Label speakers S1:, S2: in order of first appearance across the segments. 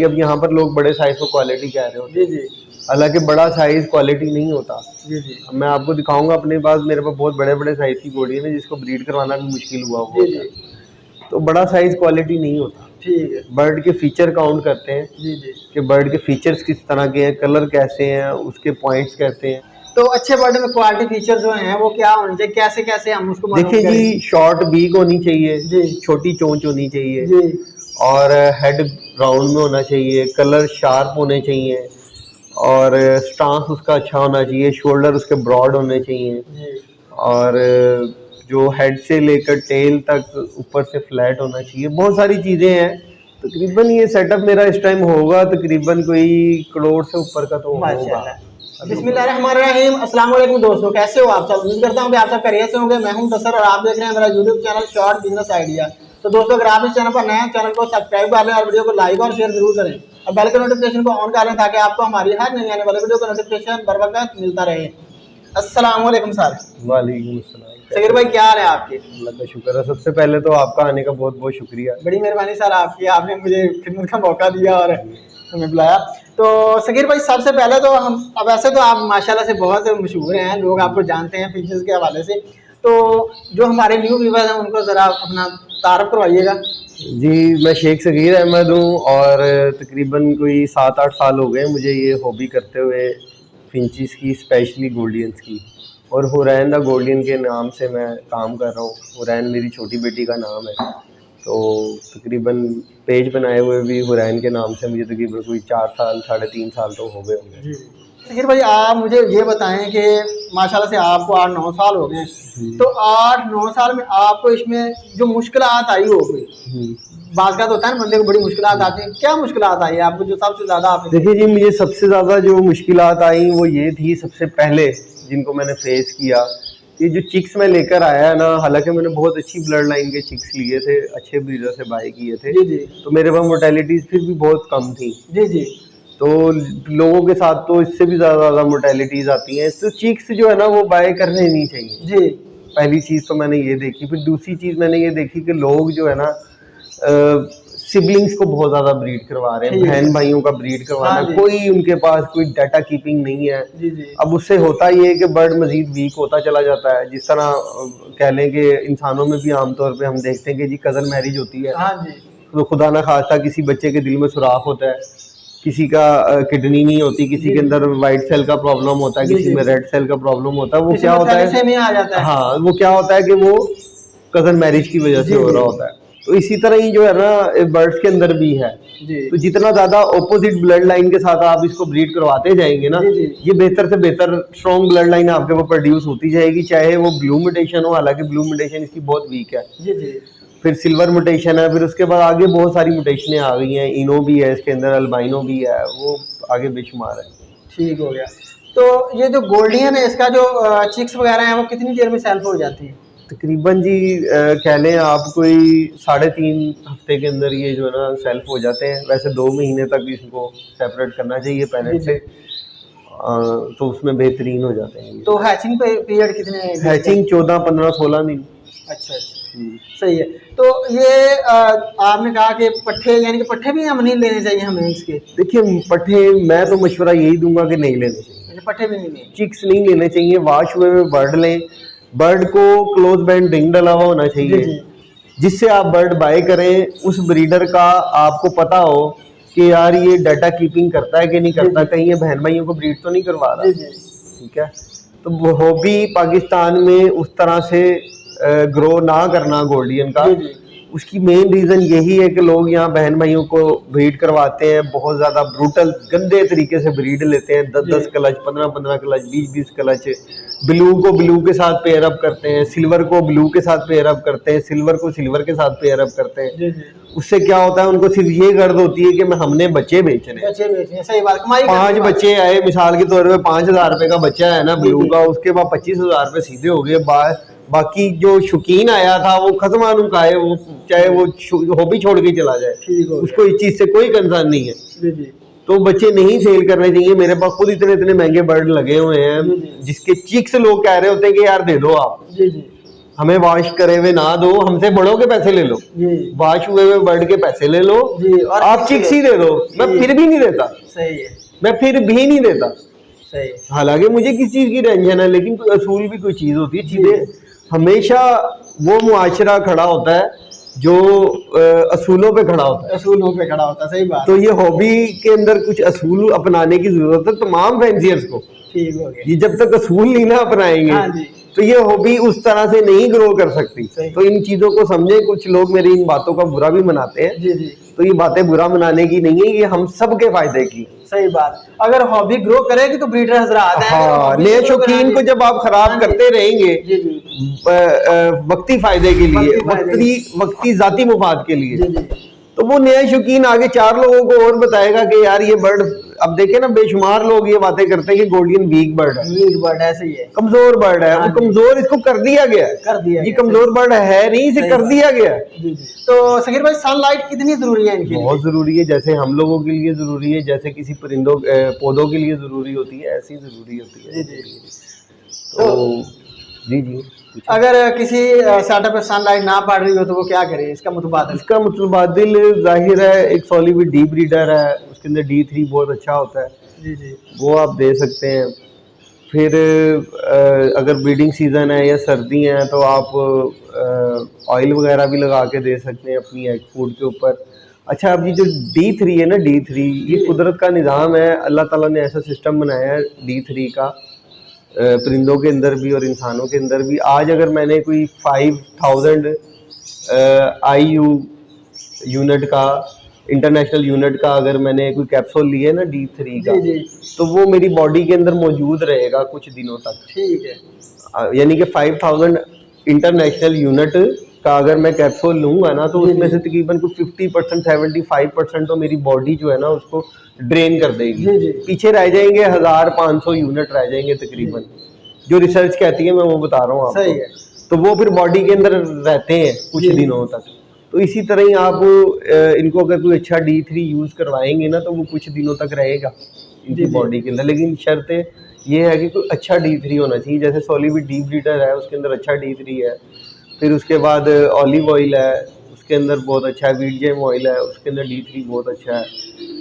S1: अब यहाँ पर लोग बड़े साइज को क्वालिटी कह रहे होते हैं।
S2: जी जी
S1: हालांकि बड़ा साइज क्वालिटी नहीं होता।
S2: जी जी
S1: अब मैं आपको दिखाऊंगा अपने पास, मेरे पास बहुत बड़े बड़े साइज की घोड़ियाँ हैं जिसको ब्रीड करवाना भी मुश्किल हुआ
S2: जी जी।
S1: तो बड़ा साइज क्वालिटी नहीं होता।
S2: ठीक है।
S1: बर्ड के फीचर काउंट करते हैं
S2: जी जी
S1: कि बर्ड के फीचर्स किस तरह के हैं, कलर कैसे हैं, उसके पॉइंट्स कैसे हैं।
S2: तो अच्छे बर्ड में क्वालिटी फीचर जो हैं वो क्या होने चाहिए, कैसे कैसे हम उसको मालूम
S1: देखिए
S2: करें?
S1: जी, शॉर्ट बीक होनी चाहिए
S2: जी
S1: छोटी चोंच होनी चाहिए
S2: जी
S1: और हेड राउंड में होना चाहिए, कलर शार्प होने चाहिए और स्टांस उसका अच्छा होना चाहिए, शोल्डर उसके ब्रॉड होने चाहिए
S2: जी
S1: और जो हेड से लेकर टेल तक ऊपर से फ्लैट होना चाहिए। बहुत सारी चीज़ें हैं। तकरीबन ये सेटअप मेरा इस टाइम होगा तकरीबन कोई करोड़ से ऊपर का तो होगा।
S2: माशाल्लाह। बिस्मिल्लाहिर्रहमानिर्रहीम। अस्सलाम वालेकुम दोस्तों, कैसे हो आप सब? उम्मीद करता हूँ कि आप सब खैरियत से होंगे। मैं हूं तसर और आप देख रहे हैं मेरा YouTube channel short business idea. तो दोस्तों, अगर आप इस चैनल पर नए हैं, चैनल को सब्सक्राइब कर लें और वीडियो को लाइक और शेयर जरूर करें और बेल के नोटिफिकेशन को ऑन कर लें ताकि आपको हमारी हर नई आने वाली वीडियो का नोटिफिकेशन बर वक्त मिलता रहे। अस्सलाम वालेकुम सर।
S1: वालेकुम अस्सलाम।
S2: सगीर भाई, क्या हाल है आपके?
S1: अल्लाह का शुक्र है। सबसे पहले तो आपका आने का बहुत बहुत शुक्रिया।
S2: बड़ी मेहरबानी सर आपकी, आपने मुझे खिदमत का मौका दिया और हमें बुलाया। तो सगीर भाई, सबसे पहले तो हम, अब वैसे तो आप माशाल्लाह से बहुत मशहूर हैं, लोग आपको जानते हैं फीचर्स के हवाले से। तो जो हमारे न्यू व्यूअर्स हैं उनको ज़रा अपना तारफ़ करवाइएगा।
S1: जी, मैं शेख सगीर अहमद हूँ और तकरीबन कोई 7-8 साल हो गए मुझे ये हॉबी करते हुए, फिंचीज़ की, स्पेशली गोल्डियंस की। और हुरैन द गोल्डियन के नाम से मैं काम कर रहा हूँ। हुरैन मेरी छोटी बेटी का नाम है। तो तकरीबन पेज बनाए हुए भी हुरैन के नाम से मुझे तकरीबन कोई 4 साल, 3.5 साल तो हो गए होंगे।
S2: जी सगीर भाई, आप मुझे ये बताएं कि माशाल्लाह से आपको 8-9 साल हो गए, तो 8-9 साल में आपको इसमें जो मुश्किलात आई हो गई, बात का तो होता है ना बंदे को बड़ी मुश्किलात आती हैं, क्या मुश्किलात आई आपको जो सबसे ज़्यादा आपने?
S1: देखिए जी, मुझे सबसे ज़्यादा जो मुश्किलात आई वो ये थी, सबसे पहले जिनको मैंने फेस किया, ये जो चिक्स मैं लेकर आया है ना, हालांकि मैंने बहुत अच्छी ब्लड लाइन के चिक्स लिए थे, अच्छे ब्रीडर से बाय किए थे।
S2: जी जी।
S1: तो मेरे पास मोर्टेलिटीज़ फिर भी बहुत कम थी।
S2: जी जी।
S1: तो लोगों के साथ तो इससे भी ज़्यादा मोर्टेलिटीज़ आती हैं। तो चिक्स जो है ना वो बाय करने नहीं चाहिए।
S2: जी।
S1: पहली चीज़ तो मैंने ये देखी। फिर दूसरी चीज़ मैंने ये देखी कि लोग जो है ना सिबलिंग्स को बहुत ज़्यादा ब्रीड करवा रहे हैं, बहन भाइयों का ब्रीड करवाना।
S2: हाँ,
S1: कोई उनके पास कोई डाटा कीपिंग नहीं है।
S2: जी जी।
S1: अब उससे होता ये है कि बर्ड मजीद वीक होता चला जाता है। जिस तरह कह लें कि इंसानों में भी आमतौर पे हम देखते हैं कि जी कज़न मैरिज होती है,
S2: हाँ जी।
S1: तो खुदा ना खास्ता किसी बच्चे के दिल में सुराख होता है, किसी का किडनी नहीं होती, किसी के अंदर वाइट सेल का प्रॉब्लम होता है, किसी में रेड सेल का प्रॉब्लम होता है। वो क्या होता है,
S2: आ जाता है।
S1: हाँ, वो क्या होता है कि वो कज़न मैरिज की वजह से हो रहा होता है। तो इसी तरह ही जो है ना बर्ड्स के अंदर भी है। तो जितना ज्यादा ऑपोजिट ब्लड लाइन के साथ आप इसको ब्रीड करवाते जाएंगे ना, ये बेहतर से बेहतर स्ट्रॉन्ग ब्लड लाइन आपके वो प्रोड्यूस होती जाएगी, चाहे वो ब्लू म्यूटेशन हो। हालांकि ब्लू म्यूटेशन इसकी बहुत वीक है।
S2: जी जी।
S1: फिर सिल्वर म्यूटेशन है, फिर उसके बाद आगे बहुत सारी म्यूटेशनें आ गई हैं। इनो भी है इसके अंदर, अल्बाइनो भी है, वो आगे बेशुमार है। ठीक हो गया।
S2: तो ये जो गोल्डियन है, इसका जो चिक्स वगैरह है वो कितनी देर में सेल्फ हो जाती है?
S1: तकरीबन जी कह लें आप कोई 3.5 हफ्ते के अंदर ये जो है ना सेल्फ हो जाते हैं। वैसे 2 महीने तक इसको सेपरेट करना चाहिए पैरेंट से, तो उसमें बेहतरीन हो जाते हैं।
S2: तो हैचिंग पीरियड कितने?
S1: हैचिंग 14, 15, 16 दिन।
S2: अच्छा अच्छा, सही है। तो ये आपने कहा कि पट्ठे, यानी कि पट्ठे भी हम नहीं लेने चाहिए हमें इसके?
S1: देखिए पट्ठे मैं तो मशवरा यही दूंगा कि नहीं लेने चाहिए।
S2: पट्ठे भी नहीं लेने,
S1: चिक्स नहीं लेने चाहिए। वाश हुए हुए बर्ड लें। बर्ड को क्लोज बैंड रिंग डला हुआ होना चाहिए, जिससे आप बर्ड बाय करें उस ब्रीडर का आपको पता हो कि यार ये डाटा कीपिंग करता है कि नहीं करता, कहीं ये बहन भाइयों को ब्रीड तो नहीं करवा रहा। ठीक है। तो हॉबी पाकिस्तान में उस तरह से ग्रो ना करना गोल्डियन का, उसकी मेन रीज़न यही है कि लोग यहाँ बहन भाइयों को ब्रीड करवाते हैं, बहुत ज़्यादा ब्रूटल गंदे तरीके से ब्रीड लेते हैं। 10-10 क्लच, 15-15 क्लच, 20-20 क्लच। ब्लू को ब्लू के साथ पेयर अप करते हैं, सिल्वर को ब्लू के साथ पेयर अप करते हैं, सिल्वर को सिल्वर के साथ पेयर अप करते हैं। उससे क्या होता है, उनको सिर्फ ये गर्द होती है कि हमने बच्चे बेचने हैं।
S2: सही बात।
S1: 5 बच्चे आए मिसाल के तौर पे, 5,000 रुपए का बच्चा है ना ब्लू का, उसके बाद 25,000 रुपए सीधे हो गए। बाकी जो शौकीन आया था वो खसमानू का है, वो चाहे वो हॉबी छोड़ के चला जाए, उसको इस चीज से कोई कंसर्न नहीं है। तो बच्चे नहीं सेल करने चाहिए। मेरे पास खुद इतने महंगे बर्ड लगे हुए हैं जिसके चिक्स लोग कह रहे होते हैं कि यार दे दो आप। हमें वॉश करे हुए ना दो, हमसे बड़ों के पैसे ले लो,
S2: जी
S1: वॉश हुए हुए बर्ड के पैसे ले लो
S2: जी, और
S1: आप चिक्स ही दे दो, मैं
S2: जी।
S1: फिर भी नहीं देता,
S2: सही है,
S1: मैं फिर भी नहीं देता।
S2: सही है।
S1: हालांकि मुझे किसी चीज की टेंशन है, लेकिन कोई असूल भी कोई चीज होती है।
S2: जी।
S1: चीजें हमेशा वो मुआशरा खड़ा होता है जो असूलों पे खड़ा होता है।
S2: असूलों पे खड़ा होता है, सही बात।
S1: तो ये हॉबी के अंदर कुछ असूल अपनाने की जरूरत है तमाम फैंसियर्स को।
S2: ठीक हो गया।
S1: ये जब तक असूल नहीं ना अपनाएंगे
S2: हाँ जी।
S1: तो ये हॉबी उस तरह से नहीं ग्रो कर सकती।
S2: सही।
S1: तो इन चीजों को समझे। कुछ लोग मेरी इन बातों का बुरा भी मनाते हैं,
S2: जी जी,
S1: तो ये बातें बुरा मनाने की नहीं है, ये हम सबके फायदे की।
S2: सही बात। अगर हॉबी ग्रो करेगी तो ब्रीडर हजरात हैं, अगर
S1: हाँ,
S2: hobby
S1: नए
S2: grow
S1: शौकीन
S2: कराएंगे-
S1: को जब आप खराब
S2: हाँ जी।
S1: करते रहेंगे
S2: जी जी
S1: वक्ती फायदे के लिए,
S2: वक्ती फायदे
S1: वक्ती जाती मुफाद के लिए,
S2: जी जी,
S1: तो वो नया शौकीन आगे 4 लोगों को और बताएगा कि यार ये बर्ड, अब देखे ना बेशुमार लोग ये बातें करते हैं कि गोल्डन वीक बर्ड है,
S2: वीक बर्ड ऐसे ही है,
S1: कमजोर बर्ड है।
S2: हाँ
S1: वो
S2: जी।
S1: कमजोर इसको कर दिया गया है,
S2: कर दिया
S1: ये
S2: गया,
S1: कमजोर बर्ड है नहीं, इसे
S2: सही
S1: कर
S2: बात।
S1: दिया गया है।
S2: जी जी। तो सकीर भाई सनलाइट कितनी जरूरी है इनके लिए?
S1: बहुत जरूरी है, जैसे हम लोगों के लिए जरूरी है, जैसे किसी परिंदों पौधों के लिए जरूरी होती है, ऐसी जरूरी होती है।
S2: जी जी।
S1: तो जी जी,
S2: अगर किसी सेटअप पे सनलाइट ना पड़ रही हो तो वो क्या करे, इसका मुतबादिल?
S1: इसका मुतबादिल जाहिर है एक सॉलिविड डी ब्रीडर है, उसके अंदर D3 बहुत अच्छा होता है,
S2: जी जी,
S1: वो आप दे सकते हैं। फिर अगर ब्रीडिंग सीजन है या सर्दी है तो आप ऑयल वगैरह भी लगा के दे सकते हैं अपनी एग फूड के ऊपर। अच्छा, अब ये जो D3 है ना, D3 ये कुदरत का निज़ाम है, अल्लाह ताला ने ऐसा सिस्टम बनाया है D3 का, परिंदों के अंदर भी और इंसानों के अंदर भी। आज अगर मैंने कोई 5000 IU यूनिट का, इंटरनेशनल यूनिट का, अगर मैंने कोई कैप्सूल लिए ना D3 का,
S2: जी जी,
S1: तो वो मेरी बॉडी के अंदर मौजूद रहेगा कुछ दिनों तक।
S2: ठीक है।
S1: यानी कि 5000 इंटरनेशनल यूनिट का अगर मैं कैप्सूल लूंगा ना, तो
S2: जी,
S1: उसमें
S2: जी।
S1: से तकरीबन कुछ 50% 75% तो मेरी बॉडी जो है ना उसको ड्रेन कर देगी।
S2: जी, जी।
S1: पीछे रह जाएंगे 1500 यूनिट रह जाएंगे तकरीबन, जो रिसर्च कहती है, मैं वो बता रहा हूँ आपको।
S2: सही है।
S1: तो वो फिर बॉडी के अंदर रहते हैं कुछ
S2: जी।
S1: दिनों तक। तो इसी तरह ही आप इनको अगर कोई अच्छा D3 यूज करवाएंगे ना, तो वो कुछ दिनों तक रहेगा
S2: जी,
S1: इनकी
S2: जी।
S1: बॉडी के अंदर। लेकिन शर्त ये है कि कोई अच्छा D3 होना चाहिए। जैसे सॉलिविड डी ब्रीडर है, उसके अंदर अच्छा D3 है। फिर उसके बाद ऑलिव ऑयल है, उसके अंदर बहुत अच्छा है। वीट जेम ऑयल है, उसके अंदर D3 बहुत अच्छा है।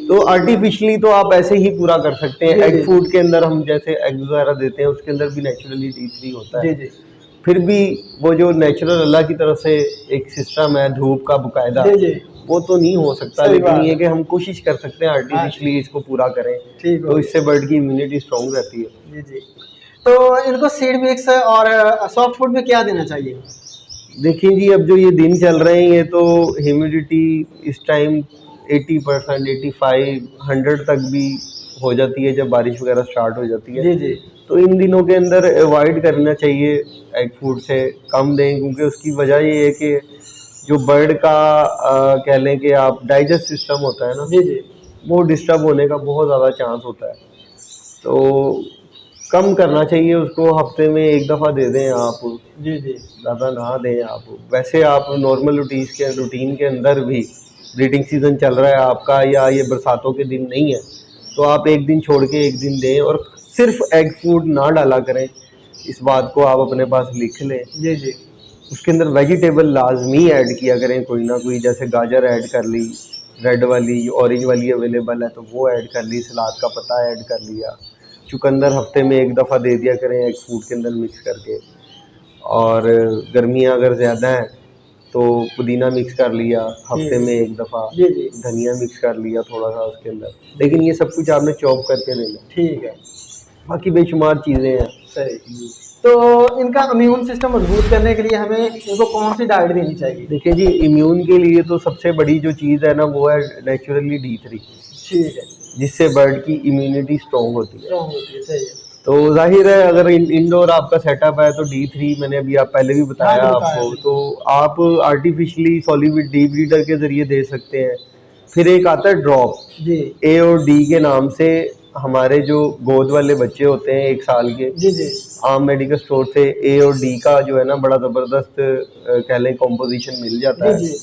S1: तो आर्टिफिशियली तो आप ऐसे ही पूरा कर सकते हैं।
S2: जी,
S1: एग
S2: जी।
S1: फूड के अंदर हम जैसे एग वगैरह देते हैं, उसके अंदर भी नेचुरली D3 होता है।
S2: जी जी,
S1: फिर भी वो जो नेचुरल अल्लाह की तरफ से एक सिस्टम है धूप का बकायदा,
S2: जी जी,
S1: वो तो नहीं हो सकता।
S2: सही
S1: लेकिन
S2: बात
S1: ये
S2: है।
S1: कि हम कोशिश कर सकते हैं आर्टिफिशियली इसको पूरा करें,
S2: ठीक हो
S1: तो
S2: गया।
S1: इससे बर्ड की इम्यूनिटी स्ट्रॉन्ग रहती है।
S2: जी जी। तो इनको सीड मिक्स और सॉफ्ट फूड में क्या देना चाहिए?
S1: देखिए जी, अब जो ये दिन चल रहे हैं, ये तो ह्यूमिडिटी इस टाइम 80%, 85, 100 तक भी हो जाती है जब बारिश वगैरह स्टार्ट हो जाती है।
S2: जी जी,
S1: तो इन दिनों के अंदर अवॉइड करना चाहिए, एग फूड से कम दें, क्योंकि उसकी वजह ये है कि जो बर्ड का कह लें कि आप डाइजेस्ट सिस्टम होता है ना,
S2: जी जी,
S1: वो डिस्टर्ब होने का बहुत ज़्यादा चांस होता है। तो कम करना चाहिए उसको, हफ्ते में 1 दफ़ा दे दें आप,
S2: जी जी,
S1: ज़्यादा ना दें आप। वैसे आप नॉर्मल रूटीन के अंदर भी, ब्रीडिंग सीज़न चल रहा है आपका या ये बरसातों के दिन नहीं है, तो आप 1 दिन छोड़ के 1 दिन दें, और सिर्फ एग फूड ना डाला करें। इस बात को आप अपने पास लिख लें।
S2: जी जी,
S1: उसके अंदर वेजिटेबल लाजमी ऐड किया करें, कोई ना कोई, जैसे गाजर ऐड कर ली, रेड वाली, ऑरेंज वाली अवेलेबल है तो वो ऐड कर ली, सलाद का पत्ता ऐड कर लिया, चुकंदर हफ्ते में 1 दफ़ा दे दिया करें एग फूड के अंदर मिक्स करके। और गर्मियाँ अगर ज़्यादा हैं तो पुदीना मिक्स कर लिया हफ्ते में 1 दफ़ा,
S2: जी जी,
S1: धनिया मिक्स कर लिया थोड़ा सा उसके अंदर। लेकिन ये सब कुछ आपने चॉप करके देना।
S2: ठीक है,
S1: बाकी बेशुमार चीज़ें हैं।
S2: सही। तो इनका इम्यून सिस्टम मजबूत करने के लिए हमें इनको कौन सी डाइट देनी चाहिए?
S1: देखिए जी, इम्यून के लिए तो सबसे बड़ी जो चीज़ है ना, वो है नेचुरली D3,
S2: ठीक है,
S1: जिससे बर्ड की इम्यूनिटी स्ट्रॉन्ग होती है।
S2: स्ट्रॉन्ग होती है, सही है।
S1: तो जाहिर है अगर इंडोर आपका सेटअप है तो D3 मैंने अभी आप पहले भी बताया
S2: हाँ,
S1: आपको,
S2: बताया।
S1: तो आप आर्टिफिशियली सॉलिविड डी ब्रीडर के ज़रिए दे सकते हैं। फिर एक आता है ड्रॉप,
S2: जी
S1: A और D के नाम से, हमारे जो गोद वाले बच्चे होते हैं 1 साल के,
S2: जी जी,
S1: आम मेडिकल स्टोर से A और D का जो है ना बड़ा ज़बरदस्त कह लें कॉम्पोजिशन मिल जाता
S2: जी
S1: है।
S2: जी,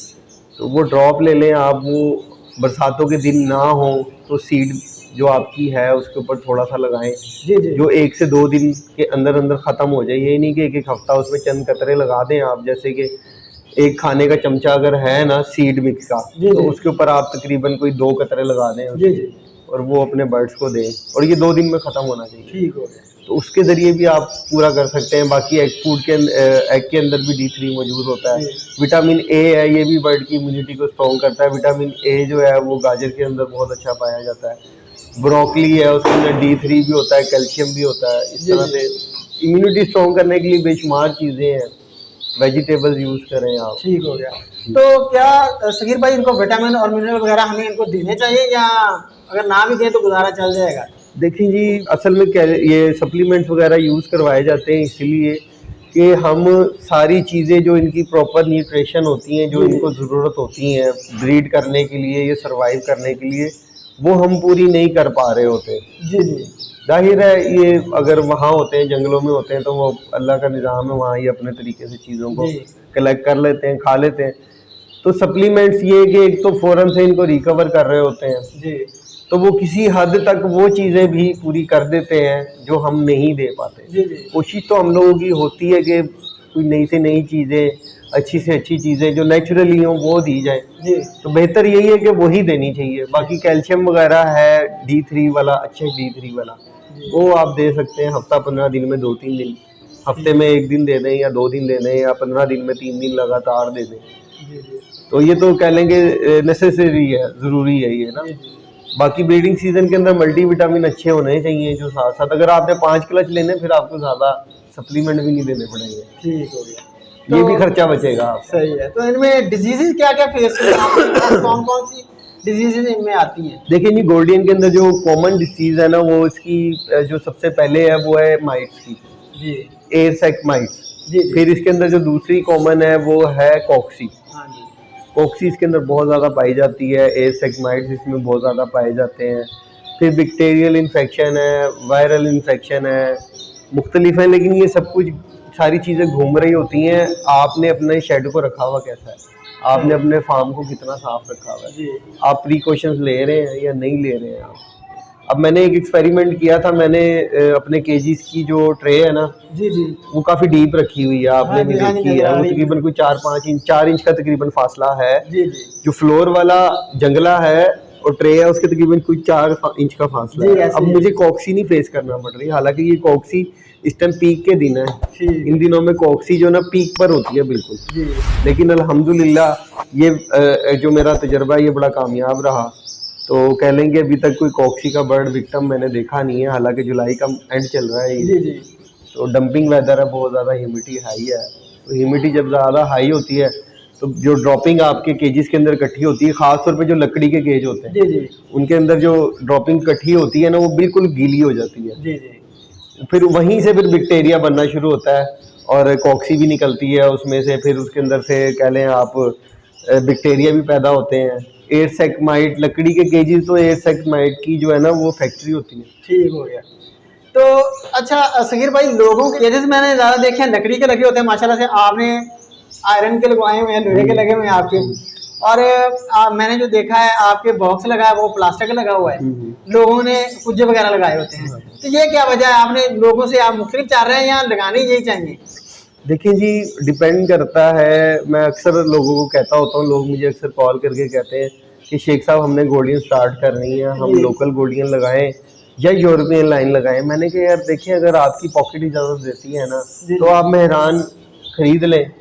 S1: तो वो ड्रॉप ले लें आप, वो बरसातों के दिन ना हो तो सीड जो आपकी है उसके ऊपर थोड़ा सा लगाएं,
S2: जी जी
S1: जो 1 से 2 दिन के अंदर अंदर ख़त्म हो जाए। ये नहीं कि एक हफ्ता उसमें चंद कतरे लगा दें आप, जैसे कि एक खाने का चमचा अगर है ना सीड मिक्स का,
S2: जी
S1: तो
S2: जी
S1: उसके ऊपर आप तकरीबन कोई 2 कतरे लगा दें
S2: जी जी,
S1: और वो अपने बर्ड्स को दें, और ये 2 दिन में ख़त्म होना चाहिए।
S2: ठीक हो गया।
S1: तो उसके ज़रिए भी आप पूरा कर सकते हैं। बाकी एग फूड के एग के अंदर भी D3 मौजूद होता है।
S2: जी।
S1: विटामिन ए है, ये भी बर्ड की इम्यूनिटी को स्ट्रॉन्ग करता है। विटामिन ए जो है वो गाजर के अंदर बहुत अच्छा पाया जाता है। ब्रोकली है, उसके अंदर D3 भी होता है, कैल्शियम भी होता है। इस
S2: जी,
S1: तरह
S2: जी।
S1: से इम्यूनिटी स्ट्रॉन्ग करने के लिए बेशुमार चीज़ें हैं। वेजिटेबल्स यूज़ करें आप।
S2: ठीक हो गया। तो क्या सगीर भाई इनको विटामिन और मिनरल वगैरह हमें इनको देने चाहिए, या अगर ना भी दें तो गुजारा चल जाएगा?
S1: देखिए जी, असल में क्या ये सप्लीमेंट्स वगैरह यूज़ करवाए जाते हैं इसलिए कि हम सारी चीज़ें जो इनकी प्रॉपर न्यूट्रिशन होती हैं, जो
S2: जी।
S1: इनको ज़रूरत होती हैं ब्रीड करने के लिए, ये सर्वाइव करने के लिए, वो हम पूरी नहीं कर पा रहे होते।
S2: जी जी
S1: ज़ाहिर है ये अगर वहाँ होते हैं, जंगलों में होते हैं, तो वो अल्लाह का निज़ाम है, वहाँ ये अपने तरीके से चीज़ों को
S2: जी
S1: कलेक्ट कर लेते हैं, खा लेते हैं। तो सप्लीमेंट्स ये कि एक तो फ़ौरन से इनको रिकवर कर रहे होते हैं,
S2: जी
S1: तो वो किसी हद तक वो चीज़ें भी पूरी कर देते हैं जो हम नहीं दे पाते।
S2: जी जी
S1: कोशिश तो हम लोगों की होती है कि कोई नई से नई चीज़ें, अच्छी से अच्छी चीज़ें जो नेचुरली हों वो दी जाएँ।
S2: जी
S1: तो बेहतर यही है कि वही देनी चाहिए। बाकी कैल्शियम वगैरह है D3 वाला, अच्छे D3 वाला,
S2: जी
S1: वो आप दे सकते हैं हफ्ता 15 दिन में 2-3 दिन, हफ्ते में 1 दिन दे दें या 2 दिन दे दें, या 15 दिन में 3 दिन लगातार दे दें।
S2: जी जी
S1: तो ये तो कह लेंगे नेसेसरी है, ज़रूरी है ये ना।
S2: जी जी
S1: बाकी ब्रीडिंग सीजन के अंदर मल्टीविटामिन अच्छे होने चाहिए, जो साथ साथ अगर आपने 5 क्लच लेने फिर आपको ज़्यादा सप्लीमेंट भी नहीं देने पड़ेंगे,
S2: ठीक हो गया।
S1: ये
S2: तो
S1: भी खर्चा बचेगा आपका।
S2: सही है। तो इनमें डिजीजेज क्या क्या फेस कौन कौन सी डिजीजेज इनमें आती हैं?
S1: देखिए जी, गोल्डियन के अंदर जो कॉमन डिसीज़ है ना, वो इसकी जो सबसे पहले है वो है माइट्स की,
S2: जी
S1: एयर सेक माइट्स।
S2: जी जी
S1: फिर इसके अंदर जो दूसरी कॉमन है वो है कॉक्सी।
S2: हाँ जी
S1: कॉक्सी इसके अंदर बहुत ज़्यादा पाई जाती है, एयर सेक माइट्स इसमें बहुत ज़्यादा पाए जाते हैं। फिर बैक्टीरियल इन्फेक्शन है, वायरल इन्फेक्शन है, मुख्तलिफ हैं, लेकिन ये सब कुछ सारी चीज़ें घूम रही होती हैं। आपने अपने शेड को रखा हुआ कैसा है, आपने अपने फार्म को कितना साफ रखा हुआ है,
S2: जी
S1: आप प्रिकॉशंस ले रहे हैं या नहीं ले रहे हैं आप। अब मैंने एक एक्सपेरिमेंट किया था, मैंने अपने केजीज की जो ट्रे है ना,
S2: जी जी
S1: वो काफ़ी डीप रखी हुई है, आपने
S2: हाँ
S1: भी
S2: जी, हाँ जी,
S1: देखी है।
S2: नज़र आ
S1: वो
S2: रही है।
S1: तकरीबन कोई 4 इंच का तकरीबन फासला है।
S2: जी जी
S1: जो फ्लोर वाला जंगला है और ट्रे है, उसके तकरीबन कोई 4 इंच का फासला
S2: जी,
S1: है।
S2: ऐसे
S1: अब
S2: ही।
S1: मुझे कॉक्सी नहीं फेस करना पड़ रही, हालांकि ये कॉक्सी इस टाइम पीक के दिन है।
S2: ठीक
S1: इन दिनों में कॉक्सी जो ना पीक पर होती है बिल्कुल।
S2: जी
S1: लेकिन अल्हम्दुलिल्लाह ये जो मेरा तजर्बा है ये बड़ा कामयाब रहा। तो कह लेंगे अभी तक कोई कॉक्सी का बर्ड विक्टिम मैंने देखा नहीं है, हालांकि जुलाई का एंड चल रहा है ये।
S2: जी जी
S1: तो डंपिंग वेदर है, बहुत ज़्यादा ह्यूमिडिटी हाई है। तो ह्यूमिडिटी जब ज़्यादा हाई होती है तो जो ड्रॉपिंग आपके केजेस के अंदर इकट्ठी होती है, ख़ास तौर पे जो लकड़ी के केज होते हैं
S2: जी जी
S1: उनके अंदर जो ड्रॉपिंग इकट्ठी होती है ना, वो बिल्कुल गीली हो जाती है।
S2: जी जी
S1: फिर वहीं से फिर बैक्टीरिया बनना शुरू होता है और कॉक्सी भी निकलती है उसमें से। फिर उसके अंदर से कह लें आप बैक्टीरिया भी पैदा होते हैं। एयर सेक माइट, लकड़ी के केजेस तो एयर सेक माइट की जो है ना वो फैक्ट्री होती है।
S2: ठीक हो गया। तो अच्छा सगीर भाई, लोगों के केजेस मैंने ज़्यादा देखे हैं लकड़ी के लगे होते हैं, माशाल्लाह से आपने आयरन के लगवाए हुए हैं, लोहे के लगे हुए हैं आपके। और मैंने जो देखा है आपके बॉक्स लगा है वो प्लास्टिक का लगा हुआ है, लोगों ने कुज्जे वगैरह लगाए होते हैं। तो ये क्या वजह है, आपने लोगों से आप मुख्तलिफ चाह रहे हैं या लगाने यही चाहिए?
S1: देखिए जी, डिपेंड करता है। मैं अक्सर लोगों को कहता होता हूँ, लोग मुझे अक्सर कॉल करके कहते हैं कि शेख साहब हमने गोल्डियन स्टार्ट करनी है, हम
S2: जी।
S1: लोकल गोल्डियन लगाएं या यूरोपियन लाइन लगाएं। मैंने कहा यार देखिए, अगर आपकी पॉकेट इजाज़त देती है ना
S2: जी।
S1: तो आप मेहरान खरीद लें,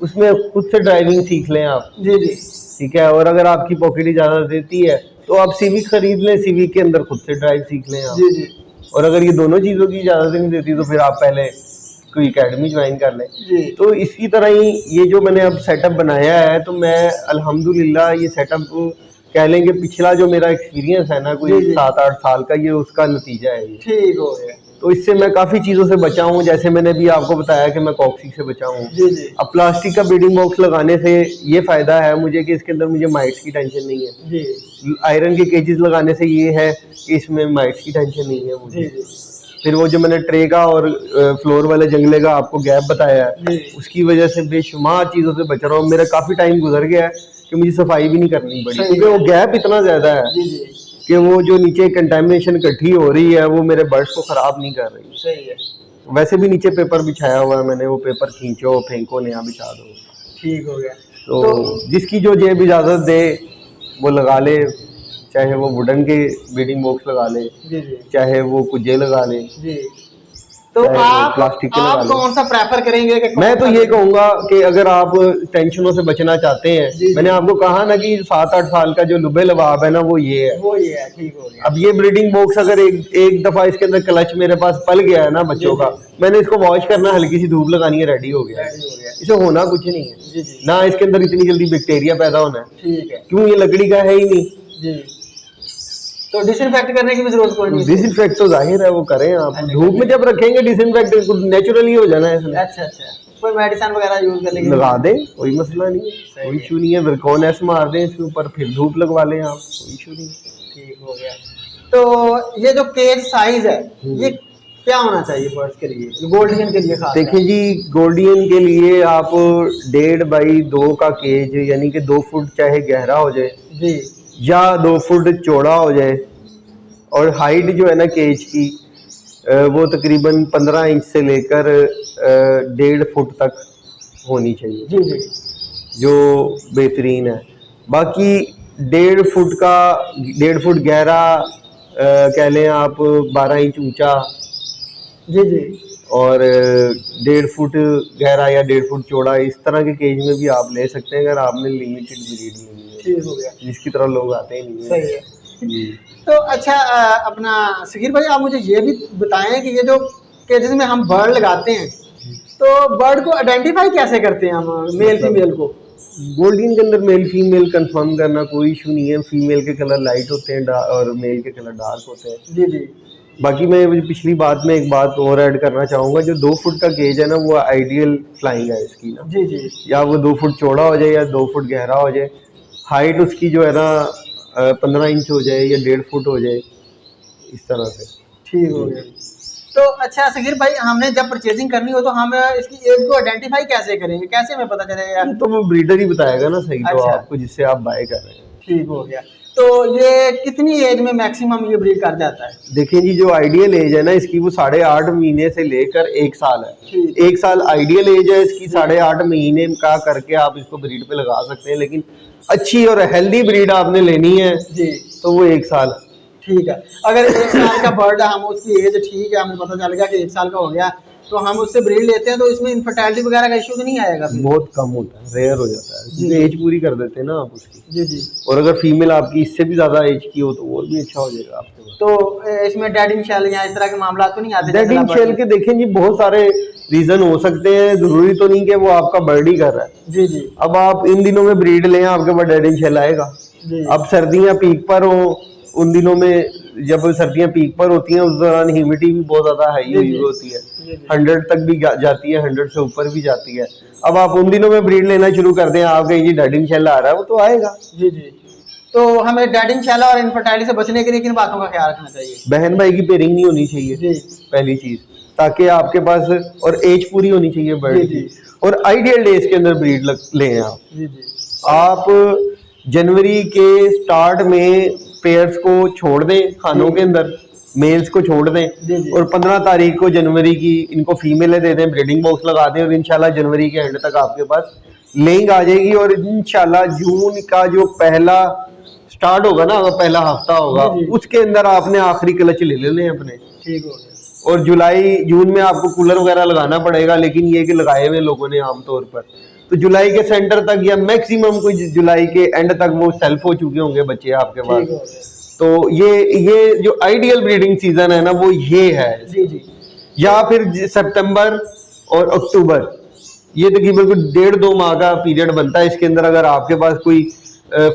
S1: उसमें खुद से ड्राइविंग सीख लें आप,
S2: जी जी
S1: ठीक है। और अगर आपकी पॉकेट इजाज़त देती है तो आप सिविक खरीद लें, सिविक के अंदर खुद से ड्राइव सीख लें आप।
S2: जी जी
S1: और अगर ये दोनों चीज़ों की इजाज़त नहीं देती तो फिर आप पहले कोई एकेडमी ज्वाइन कर लें।
S2: जी
S1: तो इसी तरह ही ये जो मैंने अब सेटअप बनाया है, तो मैं अल्हम्दुलिल्लाह ये सेटअप कह लेंगे पिछला जो मेरा एक्सपीरियंस है ना,
S2: जी,
S1: कोई
S2: जी।
S1: 7-8 साल का, ये उसका नतीजा है ये।
S2: ठीक हो गया।
S1: तो इससे मैं काफ़ी चीज़ों से बचा हूँ, जैसे मैंने भी आपको बताया कि मैं कॉक्सी से बचा हूँ।
S2: जी जी
S1: अब प्लास्टिक का ब्रीडिंग बॉक्स लगाने से ये फ़ायदा है मुझे कि इसके अंदर मुझे माइट्स की टेंशन नहीं है।
S2: जी
S1: आयरन के केजेस लगाने से ये है कि इसमें माइट्स की टेंशन नहीं है
S2: जी
S1: मुझे।
S2: जी
S1: फिर वो जो मैंने ट्रे का और फ्लोर वाले जंगले का आपको गैप बताया है,
S2: जी
S1: उसकी वजह से बेशुमार चीज़ों से बच रहा हूँ। मेरा काफ़ी टाइम गुजर गया है कि मुझे सफाई भी नहीं करनी पड़ी,
S2: सही
S1: क्योंकि वो गैप इतना ज्यादा है
S2: जी जी
S1: कि वो जो नीचे कंटेमिनेशन इकट्ठी हो रही है वो मेरे बर्ड्स को खराब नहीं कर रही।
S2: सही है।
S1: वैसे भी नीचे पेपर बिछाया हुआ है मैंने, वो पेपर खींचो फेंको नया बिछा दो।
S2: ठीक हो गया।
S1: तो जिसकी जो जेब इजाजत दे वो लगा ले, चाहे वो वुडन के ब्रीडिंग बॉक्स लगा ले,
S2: जी जी
S1: चाहे वो कुजे लगा ले,
S2: जी। तो
S1: चाहे वो
S2: आप
S1: प्लास्टिक के लगा
S2: आप
S1: ले।
S2: कौन सा प्रेफर करेंगे कि
S1: मैं
S2: कौन
S1: तो
S2: सा
S1: ये कहूंगा कि अगर आप टेंशनों से बचना चाहते हैं,
S2: जी,
S1: मैंने
S2: जी।
S1: आपको कहा ना कि 7-8 साल का जो लुबे लबाब है ना वो ये है।
S2: वो ये है। ठीक हो गया।
S1: अब ये ब्रीडिंग बॉक्स अगर एक दफा इसके अंदर क्लच मेरे पास पल गया है ना बच्चों
S2: जी,
S1: का, मैंने इसको वॉश करना, हल्की सी धूप लगानी है, रेडी हो गया।
S2: रेडी हो गया।
S1: इसे होना कुछ नहीं है
S2: जी जी
S1: ना, इसके अंदर इतनी जल्दी बैक्टीरिया पैदा होना है,
S2: ठीक है।
S1: क्यों, ये लकड़ी का है ही नहीं।
S2: जी। तो डिसइंफेक्ट करने की भी जरूरत कोई नहीं इसको?
S1: डिसइंफेक्ट तो जाहिर है वो करें आप,
S2: अच्छा,
S1: धूप में जब रखेंगे डिसइंफेक्ट नेचुरली हो जाना है इसमें।
S2: अच्छा अच्छा। कोई मेडिसिन वगैरह यूज करने की
S1: लगा दें, कोई मसला नहीं है,
S2: सही
S1: कोई
S2: है।
S1: इशू नहीं है, विरकॉन एस मार दें इसके ऊपर, फिर धूप लगवा लें आप, कोई इशू नहीं।
S2: ठीक हो गया। तो ये जो केज साइज है ये क्या होना चाहिए बर्ड्स के लिए, गोल्डन के लिए खास?
S1: देखिए जी, गोल्डियन के लिए आप 1.5 बाई 2 का केज, यानी कि 2 फुट चाहे गहरा हो जाए
S2: जी
S1: या 2 फुट चौड़ा हो जाए, और हाइट जो है ना केज की वो तकरीबन 15 इंच से लेकर 1.5 फुट तक होनी चाहिए,
S2: जी जी
S1: जो बेहतरीन है। बाकी 1.5 फुट का 1.5 फुट गहरा कह लें आप, 12 इंच ऊंचा,
S2: जी जी
S1: और 1.5 फुट गहरा या 1.5 फुट चौड़ा, इस तरह के केज में भी आप ले सकते हैं अगर आपने लिमिटेड ब्रीड लेनी है।
S2: ठीक हो गया।
S1: जिसकी तरह लोग आते ही नहीं
S2: सही है।
S1: है जी।
S2: तो अच्छा अपना सगीर भाई आप मुझे ये भी बताएं कि ये जो केजेस में हम बर्ड लगाते हैं तो बर्ड को आइडेंटिफाई कैसे करते हैं हम, मेल फीमेल को?
S1: गोल्डन के अंदर मेल फीमेल कंफर्म करना कोई इशू नहीं है, फीमेल के कलर लाइट होते हैं और मेल के कलर डार्क होते हैं।
S2: जी जी
S1: बाकी मैं पिछली बात में एक बात और ऐड करना चाहूँगा, जो 2 फुट का केज है ना वो आइडियल फ्लाइंग है इसकी ना,
S2: जी जी
S1: या वो 2 फुट चौड़ा हो जाए या 2 फुट गहरा हो जाए, हाइट उसकी जो है ना 15 इंच हो जाए या 1.5 फुट हो जाए, इस तरह से।
S2: ठीक हो गया। तो अच्छा सगीर भाई हमने जब परचेजिंग करनी हो तो हम इसकी एज को आइडेंटिफाई कैसे करेंगे, कैसे हमें पता चलेगा?
S1: तो वो ब्रीडर ही बताएगा ना सही, तो
S2: अच्छा।
S1: आपको जिससे आप बाय कर रहे हैं।
S2: ठीक हो गया। तो ये कितनी एज में मैक्सिमम ये ब्रीड कर जाता है?
S1: देखिए जी, जो आइडियल एज है ना इसकी वो 8.5 महीने से लेकर 1 साल है।
S2: ठीक।
S1: 1 साल आइडियल एज है इसकी, 8.5 महीने का करके आप इसको ब्रीड पे लगा सकते हैं, लेकिन अच्छी और हेल्दी ब्रीड आपने लेनी है
S2: जी
S1: तो वो 1 साल।
S2: ठीक है। अगर 1 साल का बर्ड है, हम उसकी एज ठीक है, हमें पता चल गया कि 1 साल का हो गया, तो हम उससे ब्रीड लेते हैं तो इसमें इनफर्टिलिटी वगैरह का इशू तो नहीं आएगा फिर?
S1: बहुत कम होता है, रेयर हो जाता है,
S2: जी।
S1: क्योंकि एज पूरी कर देते हैं ना आप उसकी।
S2: जी जी।
S1: और अगर फीमेल आपकी इससे भी ज्यादा एज की हो तो और भी अच्छा हो जाएगा आपके पास।
S2: तो इसमें डेडिंग शेल या इस तरह के मामला तो नहीं आते?
S1: डेडिंग शेल के देखें जी बहुत सारे रीजन हो सकते हैं, जरूरी तो नहीं कि वो आपका बर्ड ही कर रहा है।
S2: जी जी
S1: अब आप इन दिनों में ब्रीड लें, आपके पास डेडिंग शेल आएगा।
S2: जी
S1: अब सर्दियां पीक पर हो, उन दिनों में जब सर्दियां पीक पर होती हैं उस दौरान ह्यूमिडिटी भी बहुत ज्यादा हाई
S2: जी,
S1: हुई
S2: जी।
S1: होती है,
S2: जी, जी।
S1: 100 तक भी जाती है, 100 से ऊपर भी जाती है। अब आप उन दिनों में ब्रीड लेना शुरू कर दें, आप कहें जी डेडिंग शेल आ रहा है, वो तो आएगा।
S2: जी जी। तो हमें डेडिंग शेल और इनफर्टिलिटी से बचने के लिए किन बातों का ख्याल रखना चाहिए?
S1: बहन भाई की पेयरिंग नहीं होनी चाहिए
S2: जी
S1: पहली चीज, ताकि आपके पास, और एज पूरी होनी चाहिए बर्ड
S2: जी,
S1: की,
S2: जी।
S1: और आइडियल डेज के अंदर ब्रीड लें आप।
S2: जी जी
S1: आप जनवरी के स्टार्ट में पेयर्स को छोड़ दें खानों के अंदर, मेल्स को छोड़ दें,
S2: जी, जी।
S1: और 15 तारीख को जनवरी की इनको फीमेलें दे दें, ब्रीडिंग बॉक्स लगा दें, और इंशाल्लाह जनवरी के एंड तक आपके पास लेइंग आ जाएगी। और इंशाल्लाह जून का जो पहला स्टार्ट होगा ना, पहला हफ्ता होगा,
S2: जी, जी।
S1: उसके अंदर आपने आखिरी क्लच ले लेने अपने।
S2: ठीक हो गया।
S1: और जुलाई जून में आपको कूलर वगैरह लगाना पड़ेगा, लेकिन ये कि लगाए हुए लोगों ने आमतौर पर, तो जुलाई के सेंटर तक या मैक्सिमम कुछ जुलाई के एंड तक वो सेल्फ हो चुके होंगे बच्चे आपके
S2: ठीक हो
S1: पास।
S2: गया।
S1: तो ये जो आइडियल ब्रीडिंग सीजन है ना वो ये है,
S2: जी जी
S1: या फिर सितंबर और अक्टूबर, ये तकरीबन कुछ 1.5-2 माह का पीरियड बनता है। इसके अंदर अगर आपके पास कोई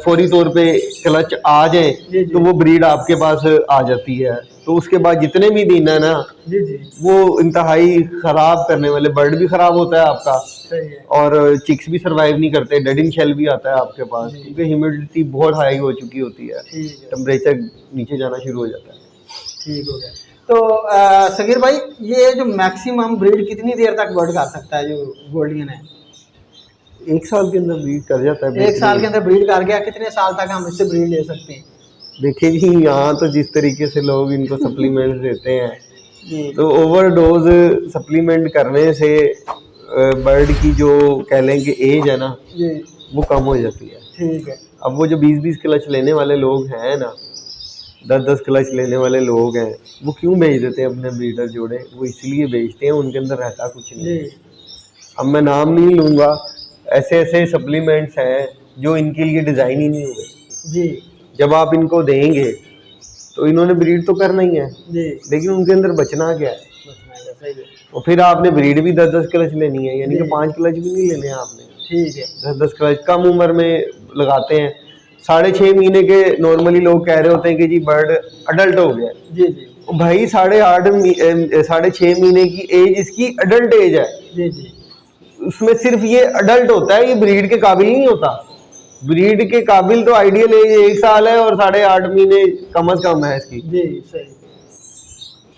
S1: फौरी तौर पे क्लच आ जाए
S2: जी, जी।
S1: तो वो ब्रीड आपके पास आ जाती है। तो उसके बाद जितने भी दिन है ना
S2: जी जी
S1: वो इंतहाई खराब करने वाले, बर्ड भी खराब होता है आपका,
S2: सही है।
S1: और चिक्स भी सरवाइव नहीं करते, डेडिंग शेल भी आता है आपके पास,
S2: जी।
S1: क्योंकि ह्यूमिडिटी बहुत हाई हो चुकी होती है,
S2: ठीक है।
S1: टेम्परेचर नीचे जाना शुरू हो जाता है।
S2: ठीक हो गया। तो सगीर भाई ये जो मैक्सिमम ब्रीड कितनी देर तक बर्ड कर सकता है जो गोल्डन है?
S1: 1 साल के अंदर ब्रीड कर जाता है।
S2: 1 साल के अंदर ब्रीड कर गया, कितने साल तक हम इससे ब्रीड ले सकते हैं?
S1: देखिए जी, यहाँ तो जिस तरीके से लोग इनको सप्लीमेंट देते हैं,
S2: जी
S1: तो ओवरडोज सप्लीमेंट करने से बर्ड की जो कह लें कि एज है ना,
S2: जी
S1: वो कम हो जाती है।
S2: ठीक है।
S1: अब वो जो 20-20 क्लच लेने वाले लोग हैं ना, 10-10 क्लच लेने वाले लोग हैं, वो क्यों बेच देते हैं अपने ब्रीडर जोड़े? वो इसलिए बेचते हैं, उनके अंदर रहता कुछ नहीं।
S2: जी
S1: अब मैं नाम नहीं लूँगा, ऐसे ऐसे सप्लीमेंट्स हैं जो इनके लिए डिज़ाइन ही नहीं हुए।
S2: जी
S1: जब आप इनको देंगे तो इन्होंने ब्रीड तो करना ही है,
S2: जी
S1: लेकिन उनके अंदर बचना क्या है?
S2: सही है।
S1: और फिर आपने ब्रीड भी 10-10 क्लच लेनी है, यानी कि
S2: जी।
S1: 5 क्लच भी नहीं लेने हैं आपने।
S2: ठीक है।
S1: 10-10 क्लच कम उम्र में लगाते हैं। 6.5 महीने के नॉर्मली लोग कह रहे होते हैं कि जी बर्ड अडल्ट हो गया।
S2: जी जी
S1: भाई 6.5 महीने की एज इसकी अडल्ट एज है।
S2: जी जी
S1: उसमें सिर्फ ये अडल्ट होता है, ये ब्रीड के काबिल नहीं होता। ब्रीड के काबिल तो आइडियल एज 1 साल है और 8.5 महीने कम से कम है इसकी।
S2: जी सही।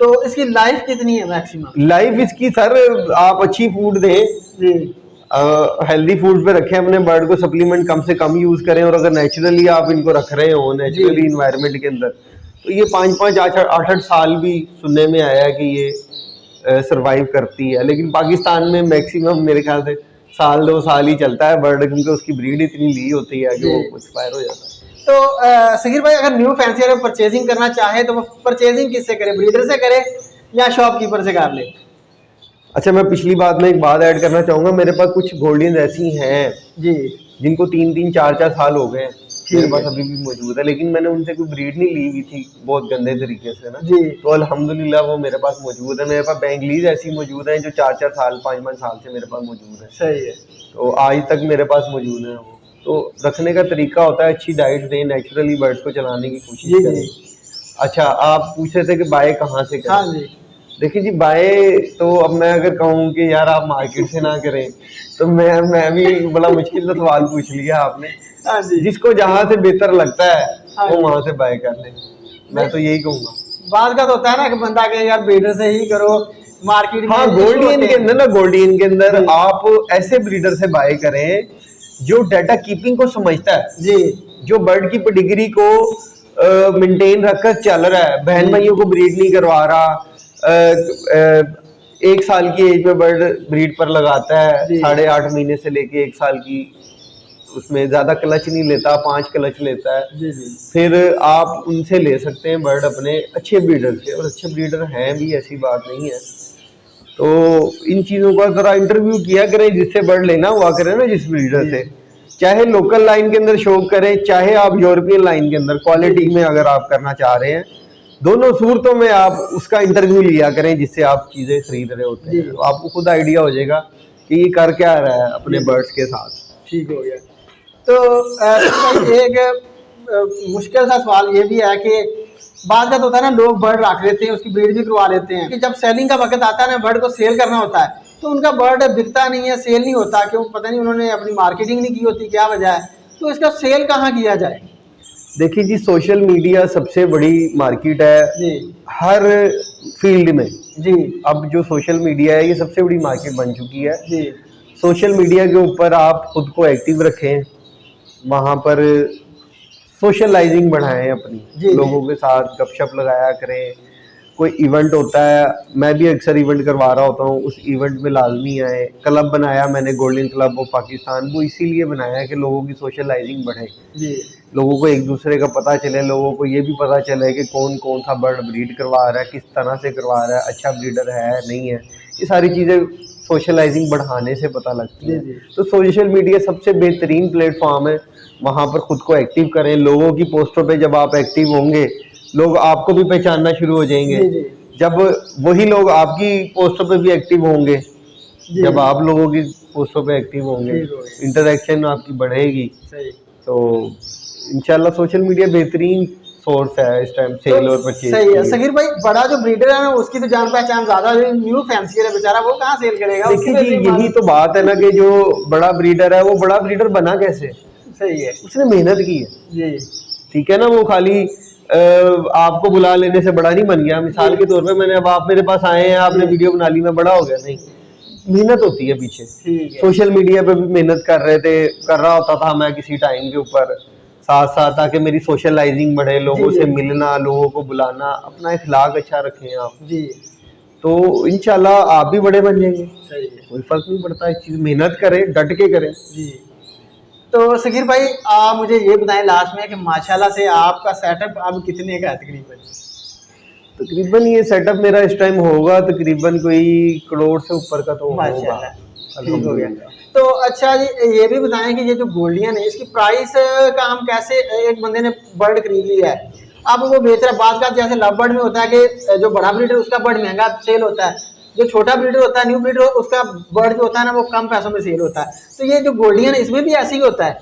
S2: तो इसकी लाइफ कितनी है मैक्सिमम?
S1: लाइफ इसकी सर, आप अच्छी फूड दें,
S2: जी
S1: हेल्दी फूड पे रखें अपने बर्ड को, सप्लीमेंट कम से कम यूज करें, और अगर नेचुरली आप इनको रख रहे हो नेचुरली इन्वायरमेंट के अंदर, तो ये 5-5, 8-8 साल भी सुनने में आया कि ये सरवाइव करती है। लेकिन पाकिस्तान में मैक्सिमम मेरे ख्याल से 1-2 साल ही चलता है बर्ड, क्योंकि उसकी ब्रीड इतनी ली होती है कि वो एक्सपायर हो जाता है।
S2: तो सगीर भाई, अगर न्यू फैंसी अगर परचेजिंग करना चाहे तो वो परचेजिंग किससे करे? ब्रीडर से करे या शॉपकीपर से कर ले?
S1: अच्छा, मैं पिछली बात में एक बात ऐड करना चाहूँगा। मेरे पास कुछ गोल्डियन ऐसी हैं
S2: जी
S1: जिनको 3-3, 4-4 साल हो गए,
S2: ठीक
S1: मेरे पास
S2: है।
S1: अभी भी मौजूद है, लेकिन मैंने उनसे कोई ब्रीड नहीं ली हुई थी बहुत गंदे तरीके से ना।
S2: जी
S1: तो अल्हम्दुलिल्लाह वो मेरे पास मौजूद है। मेरे पास बेंगलीज ऐसी मौजूद हैं जो 4-4 साल, 5-5 साल से मेरे पास मौजूद है।
S2: सही है।
S1: तो आज तक मेरे पास मौजूद है वो। तो रखने का तरीका होता है, अच्छी डाइट दें, नेचुरली बर्ड्स को चलाने की कोशिश
S2: जी
S1: करें।
S2: जी
S1: अच्छा, आप पूछ रहे थे कि बाय कहाँ से करें?
S2: हाँ जी
S1: देखिए जी, बाय तो अब मैं अगर कहूँ कि यार आप मार्केट से ना करें, तो मैं भी बड़ा मुश्किल सा सवाल पूछ लिया आपने।
S2: हाँ जी।
S1: जिसको जहाँ से बेहतर लगता है
S2: हाँ
S1: वो
S2: जी।
S1: वहाँ से बाय कर ले, मैं तो यही कहूँगा।
S2: बात का तो होता है ना कि बंदा के यार ब्रीडर से ही करो, मार्केट में
S1: हाँ,
S2: issue
S1: गोल्डियन
S2: होते
S1: के
S2: हैं।
S1: अंदर ना, गोल्डियन के अंदर आप ऐसे ब्रीडर से बाय करें जो डाटा कीपिंग को समझता है,
S2: जी
S1: जो बर्ड की पेडिग्री को मेंटेन रखकर चल रहा है, बहन भाइयों को ब्रीड नहीं करवा रहा। 1 साल की एज में बर्ड ब्रीड पर लगाता है,
S2: जी।
S1: 8.5 महीने से लेके 1 साल की, उसमें ज्यादा क्लच नहीं लेता, 5 क्लच लेता है।
S2: जी जी
S1: फिर आप उनसे ले सकते हैं बर्ड अपने अच्छे ब्रीडर से, और अच्छे ब्रीडर हैं भी, ऐसी बात नहीं है। तो इन चीज़ों का ज़रा इंटरव्यू किया करें, जिससे बर्ड लेना हुआ करें ना, जिस ब्रीडर से, चाहे लोकल लाइन के अंदर शौक करें, चाहे आप यूरोपियन लाइन के अंदर क्वालिटी में अगर आप करना चाह रहे हैं, दोनों सूरतों में आप उसका इंटरव्यू लिया करें जिससे आप चीज़ें खरीद रहे होते हैं। तो आपको खुद आइडिया हो जाएगा कि ये कर क्या रहा है अपने बर्ड्स के साथ।
S2: ठीक हो गया। तो भाई एक मुश्किल सा सवाल ये भी है कि बात का तो होता है ना, लोग बर्ड रख लेते हैं, उसकी ब्रीड भी करवा लेते हैं, कि जब सेलिंग का वक्त आता है ना, बर्ड को सेल करना होता है, तो उनका बर्ड बिकता नहीं है, सेल नहीं होता, क्यों पता नहीं, उन्होंने अपनी मार्केटिंग नहीं की होती, क्या वजह है? तो इसका सेल कहाँ किया जाए?
S1: देखिए जी, सोशल मीडिया सबसे बड़ी मार्केट है
S2: जी
S1: हर फील्ड में।
S2: जी
S1: अब जो सोशल मीडिया है, ये सबसे बड़ी मार्केट बन चुकी है।
S2: जी
S1: सोशल मीडिया के ऊपर आप खुद को एक्टिव रखें, वहाँ पर सोशलाइजिंग बढ़ाएं अपनी, लोगों के साथ गपशप लगाया करें। कोई इवेंट होता है, मैं भी अक्सर इवेंट करवा रहा होता हूँ, उस इवेंट में लाजमी आए। क्लब बनाया मैंने, गोल्डन क्लब ऑफ पाकिस्तान, वो इसीलिए बनाया है कि लोगों की सोशलाइजिंग बढ़े,
S2: जी
S1: लोगों को एक दूसरे का पता चले, लोगों को ये भी पता चले कि कौन कौन सा बर्ड ब्रीड करवा रहा है, किस तरह से करवा रहा है, अच्छा ब्रीडर है नहीं है। ये सारी चीज़ें सोशलाइजिंग बढ़ाने से पता लगती है। तो सोशल मीडिया सबसे बेहतरीन प्लेटफॉर्म है, वहाँ पर खुद को एक्टिव करें। लोगों की पोस्टों पे जब आप एक्टिव होंगे, लोग आपको भी पहचानना शुरू हो जाएंगे। जब वही लोग आपकी पोस्टों पे भी एक्टिव होंगे, जब आप लोगों की पोस्टों पे एक्टिव होंगे, इंटरेक्शन आपकी बढ़ेगी। तो इंशाल्लाह सोशल मीडिया बेहतरीन सोर्स है इस टाइम सेल और परचेज।
S2: सही है। सगीर भाई, बड़ा जो ब्रीडर है ना, उसकी तो जान पहचान ज्यादा है, न्यू फैंसियर है बेचारा, वो कहाँ सेल करेगा?
S1: देखिए जी, यही तो बात है ना कि जो बड़ा ब्रीडर है, वो बड़ा ब्रीडर बना कैसे?
S2: सही है,
S1: उसने मेहनत की है
S2: जी
S1: ठीक है ना। वो खाली आपको बुला लेने से बड़ा नहीं बन गया। मिसाल के तौर पे, मैंने, अब आप मेरे पास आए हैं, आपने वीडियो बना ली, मैं बड़ा हो गया? नहीं, मेहनत होती है पीछे।
S2: ठीक है।
S1: सोशल मीडिया पे भी मेहनत कर रहा होता था मैं किसी टाइम के ऊपर, साथ साथ, ताकि मेरी सोशलाइजिंग बढ़े, लोगों
S2: जी,
S1: से
S2: जी।
S1: मिलना, लोगों को बुलाना, अपना इखलाक अच्छा रखें आप,
S2: जी
S1: तो इंशाल्लाह आप भी बड़े बन जाएंगे।
S2: सही है।
S1: कोई फर्क नहीं पड़ता, इस चीज मेहनत करें, डट के करें।
S2: जी तो सगीर भाई आप मुझे ये बताएं लास्ट में कि माशाल्लाह से आपका सेटअप अब कितने का है तकरीबन?
S1: तकरीबन ये सेटअप मेरा इस टाइम होगा तकरीबन कोई करोड़ से ऊपर का तो होगा,
S2: माशाल्लाह ठीक हो गया।
S1: अल्हम्दुलिल्लाह।
S2: तो अच्छा जी ये भी बताएं कि ये जो गोल्डियन है इसकी प्राइस का हम कैसे, एक बंदे ने बर्ड खरीद लिया है, अब वो बेच रहा है, बात का जैसे लव बर्ड में होता है कि जो बड़ा ब्रीडर उसका बर्ड महंगा सेल होता है, जो छोटा ब्रीडर होता है, न्यू ब्रीडर, उसका बर्ड जो होता है ना वो कम पैसों में सेल होता है, तो ये जो गोल्डियन है इसमें भी ऐसे ही होता है?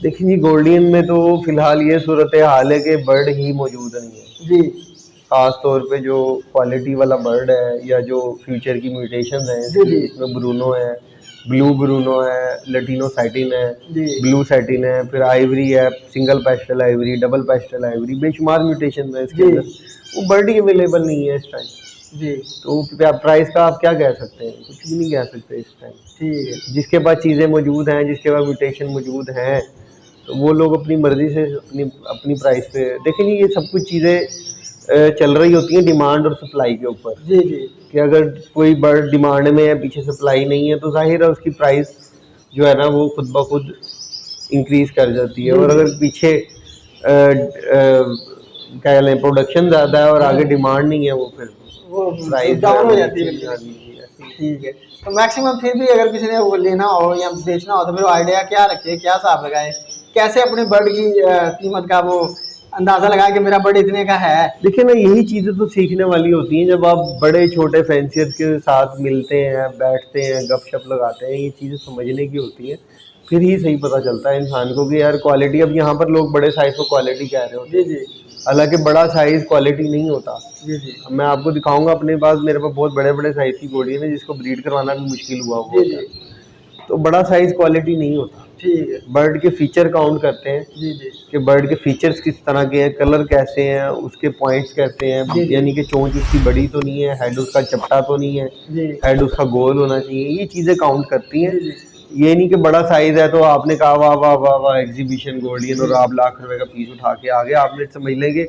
S1: देखिए जी, गोल्डियन में तो फिलहाल ये सूरत हाल है कि बर्ड ही मौजूद नहीं है।
S2: जी
S1: खास तौर पे जो क्वालिटी वाला बर्ड है या जो फ्यूचर की म्यूटेशन है,
S2: जी, जी।
S1: इसमें ब्रूनो है, ब्लू ब्रूनो है, लटीनो सैटिन है,
S2: जी
S1: ब्लू सैटिन है, फिर आइवरी है, single pastel Ivory, double pastel Ivory, बेशुमार म्यूटेशन है इसके
S2: जी।
S1: अंदर, वो बर्ड ही अवेलेबल नहीं है इस टाइम।
S2: जी
S1: तो प्राइस का आप क्या कह सकते हैं, कुछ भी नहीं कह सकते इस टाइम।
S2: ठीक है।
S1: जिसके पास चीज़ें मौजूद हैं, जिसके पास म्यूटेशन मौजूद हैं, तो वो लोग अपनी मर्जी से अपनी अपनी प्राइस पे देखें जी, ये सब कुछ चीज़ें चल रही होती हैं डिमांड और सप्लाई के ऊपर,
S2: जी जी
S1: कि अगर कोई बर्ड डिमांड में है, पीछे सप्लाई नहीं है, तो जाहिर है उसकी प्राइस जो है ना वो खुद ब खुद इंक्रीज कर जाती है। और अगर पीछे क्या लें प्रोडक्शन ज़्यादा है और आगे डिमांड नहीं है, वो फिर
S2: वो
S1: प्राइस
S2: डाउन हो जाती है। ठीक है। तो मैक्सिमम फिर भी अगर किसी ने वो लेना हो या बेचना हो तो फिर आइडिया क्या रखे, क्या हिसाब लगाए, कैसे अपने बर्ड की कीमत का वो अंदाजा लगाए कि मेरा बर्ड इतने का है?
S1: देखिए ना, यही चीज़ें तो सीखने वाली होती हैं जब आप बड़े छोटे फैंसियर्स के साथ मिलते हैं, बैठते हैं, गपशप लगाते हैं, ये चीज़ें समझने की होती हैं, फिर ही सही पता चलता है इंसान को कि यार क्वालिटी, अब यहाँ पर लोग बड़े साइज़ को क्वालिटी कह रहे होते
S2: जी
S1: हैं,
S2: जी
S1: हालांकि बड़ा साइज़ क्वालिटी नहीं होता।
S2: जी जी
S1: अब मैं आपको दिखाऊंगा अपने पास, मेरे पास बहुत बड़े बड़े साइज़ की घोड़ी है जिसको ब्रीड करवाना भी मुश्किल हुआ
S2: जी
S1: होता है, तो बड़ा साइज़ क्वालिटी नहीं होता।
S2: ठीक है।
S1: बर्ड के फीचर काउंट करते हैं
S2: जी जी
S1: कि बर्ड के फीचर्स किस तरह के हैं, कलर कैसे हैं, उसके पॉइंट्स कैसे
S2: जी,
S1: हैं,
S2: जी।
S1: यानी कि चोंच उसकी बड़ी तो नहीं है, हेड उसका चपटा तो नहीं है,
S2: जी
S1: हेड उसका गोल होना चाहिए, ये चीज़ें काउंट करती हैं।
S2: जी
S1: ये नहीं कि बड़ा साइज है तो आपने कहा वाह वाह वाह वाह एग्जीबिशन गोल्डियन और आप लाख रुपए का पीस उठा के आ गए, आपने समझ लेंगे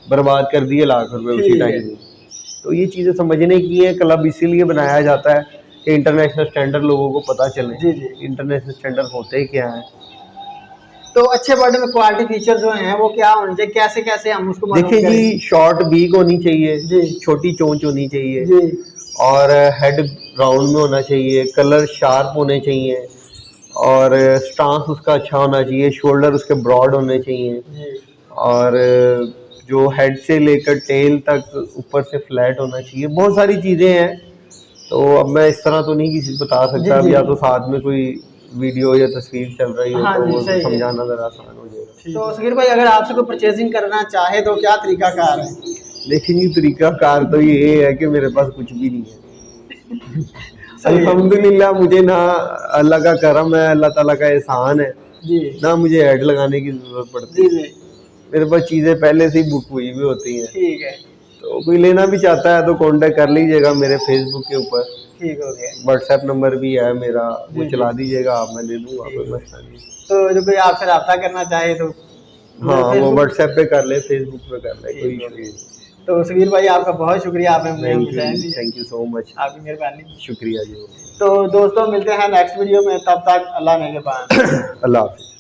S1: बर्बाद कर दिए लाख रुपए उसी
S2: ठीक है।
S1: टाइम में। तो ये चीज़ें समझने की है, क्लब इसीलिए बनाया जाता है कि इंटरनेशनल स्टैंडर्ड लोगों को पता चले,
S2: जी जी
S1: इंटरनेशनल स्टैंडर्ड होते क्या हैं।
S2: तो अच्छे बर्ड में क्वालिटी फीचर जो हैं वो क्या होने चाहिए, कैसे कैसे हम उसको मालूम
S1: देखिए
S2: करें?
S1: जी, शॉर्ट बीक होनी चाहिए
S2: जी
S1: छोटी चोंच होनी चाहिए,
S2: जी
S1: और हेड राउंड में होना चाहिए, कलर शार्प होने चाहिए, और स्टांस उसका अच्छा होना चाहिए, शोल्डर उसके ब्रॉड होने चाहिए,
S2: जी
S1: और जो हेड से लेकर टेल तक ऊपर से फ्लैट होना चाहिए। बहुत सारी चीज़ें हैं, तो अब मैं इस तरह तो नहीं किसी को बता सकता, अब
S2: जी।
S1: या तो साथ में कोई वीडियो या तस्वीर चल रही हो
S2: हाँ
S1: तो
S2: जी,
S1: वो
S2: सही है।
S1: समझाना ज़रा आसान हो जाएगा।
S2: तो सगीर भाई अगर आपसे कोई परचेजिंग करना चाहे तो क्या तरीका कार है?
S1: लेकिन ये तरीका कार तो ये है कि मेरे पास कुछ भी नहीं है।
S2: सही है।
S1: अल्हम्दुलिल्लाह, मुझे ना अल्लाह का करम है, अल्लाह ताला का एहसान है,
S2: जी
S1: ना मुझे ऐड लगाने की जरूरत पड़ती
S2: जी
S1: है।
S2: जी
S1: मेरे पास चीज़ें पहले से ही बुक हुई भी होती हैं,
S2: ठीक है।
S1: तो कोई लेना भी चाहता है तो कांटेक्ट कर लीजिएगा मेरे फेसबुक के ऊपर,
S2: ठीक हो गया।
S1: व्हाट्सएप नंबर भी है मेरा, वो
S2: जी,
S1: चला दीजिएगा आप, मैं दे दूंगा,
S2: ठीक
S1: कोई
S2: है।
S1: मसला नहीं।
S2: तो जो कोई आपसे रब्ता करना चाहे तो
S1: हाँ, वो
S2: Facebook-
S1: व्हाट्सएप पे कर ले, फेसबुक पे कर ले, कोई इशू नहीं।
S2: तो सगीर भाई आपका बहुत शुक्रिया, आपने मुझे टाइम दिया,
S1: थैंक यू सो मच,
S2: आपकी मेहरबानी।
S1: शुक्रिया जी।
S2: तो दोस्तों मिलते हैं नेक्स्ट वीडियो में, तब तक अल्लाह ने के पास।
S1: अल्लाह हाफिज़।